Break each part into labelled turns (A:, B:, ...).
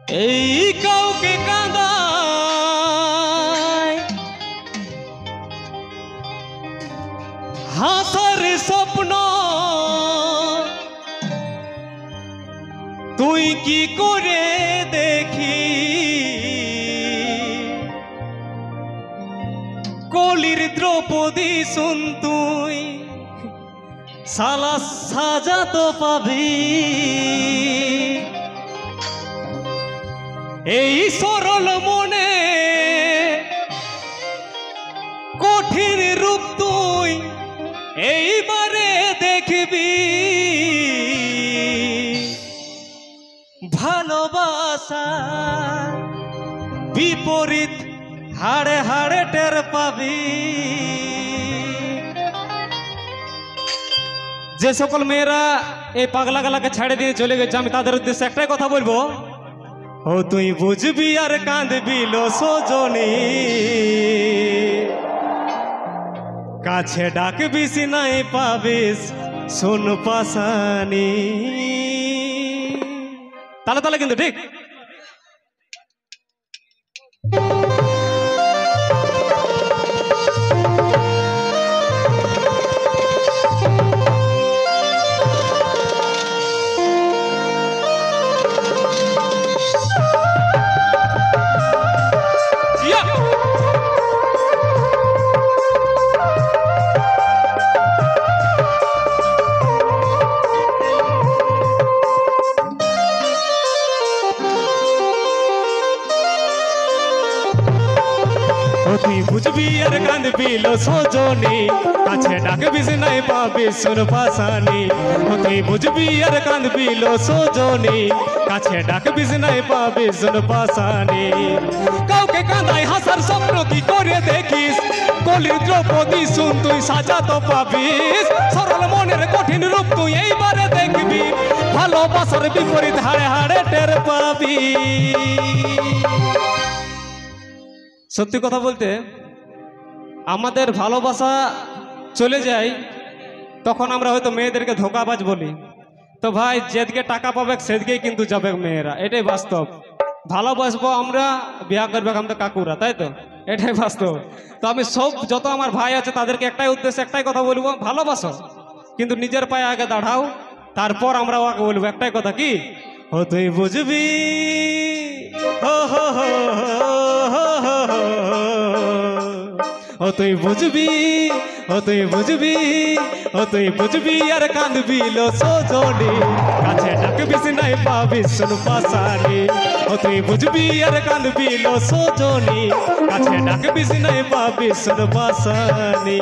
A: এই কাউকে কাঁদায় হাসার স্বপ্ন তুই কি করে দেখি কলির দ্রৌপদী শুন তুই সালা সাজা তো পাবি এই সরল মনে কঠিন রূপ তুই এইবারে দেখবি ভালোবাসা বিপরীত হাড়ে হাড়ে টের পাবি। যে সকল মেয়েরা এই পাগলা গালাকে ছেড়ে দিয়ে চলে গেছে আমি তাদের উদ্দেশ্যে একটাই কথা বলবো, ও তুই বুঝবি আর কাঁদবি লো সজনী, কাছে ডাকবিস নাই পাবিস শোন পাশানি। তাহলে তাহলে কিন্তু ঠিক। তুই বুঝবি আর কাঁদবি লো সজনী, কাছে ডাকবিস নাই পাবি শোন পাশানি। তুই বুঝবি আর কাঁদবি লো সজনী, কাছে ডাকবিস নাই পাবি শোন পাশানি। কাউকে কাঁদাই হাসার স্বপ্ন কি করে দেখিস কলির দ্রৌপদী শুন তুই সাজা তো পাবিস। সরল মনের কঠিন রূপ তুই এইবারে দেখবি ভালোবাসার বিপরীত হাড়ে হাড়ে টের পাবি। সত্যি কথা বলতে আমাদের ভালোবাসা চলে যায় তখন আমরা হয়তো মেয়েদেরকে ধোকাবাজ বলি, তো ভাই যেদিকে টাকা পাবে সেদিকেই কিন্তু যাবে মেয়েরা, এটাই বাস্তব। ভালোবাসবো আমরা, বিয়া করবে আমাদের কাকুরা, তাই তো, এটাই বাস্তব। তো আমি সব যত আমার ভাই আছে তাদেরকে একটাই উদ্দেশ্যে একটাই কথা বলবো, ভালোবাসো কিন্তু নিজের পায়ে আগে দাঁড়াও, তারপর আমরা ওকে বলবো একটাই কথা, কি ও তুই বুঝবি ও হো হো ও তুই বুঝবি ও তুই বুঝবি ও তুই বুঝবি আর কাঁদবি লো সজনী, কাছে ডাকবিস নাই পাবি শোন পাশানি। ও তুই বুঝবি আর কাঁদবি লো সজনী, কাছে ডাকবিস নাই পাবি শোন পাশানি।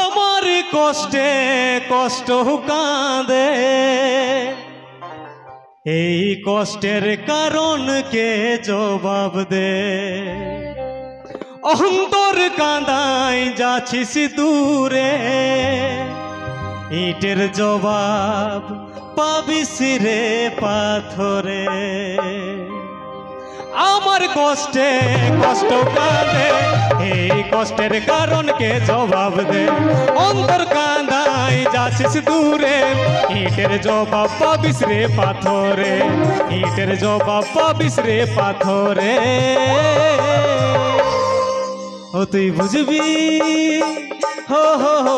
A: আমার কষ্টে কষ্ট কাঁদে, এই কষ্টের কারণ কে জবাব দে। অন্তর কাঁদাই যাচ্ছিস দূরে, ইটের জবাব পাবিস রে পাথরে। আমার কষ্টে কষ্ট কাঁদে, এই কষ্টের কারণ কে জবাব দে। অন্তর কাঁদাই যাচ্ছিস দূরে, ইটের জবাব পাবিস রে পাথরে, ইটের জবাব পাবিস রে পাথরে। ও তুই বুঝবি হো হো হো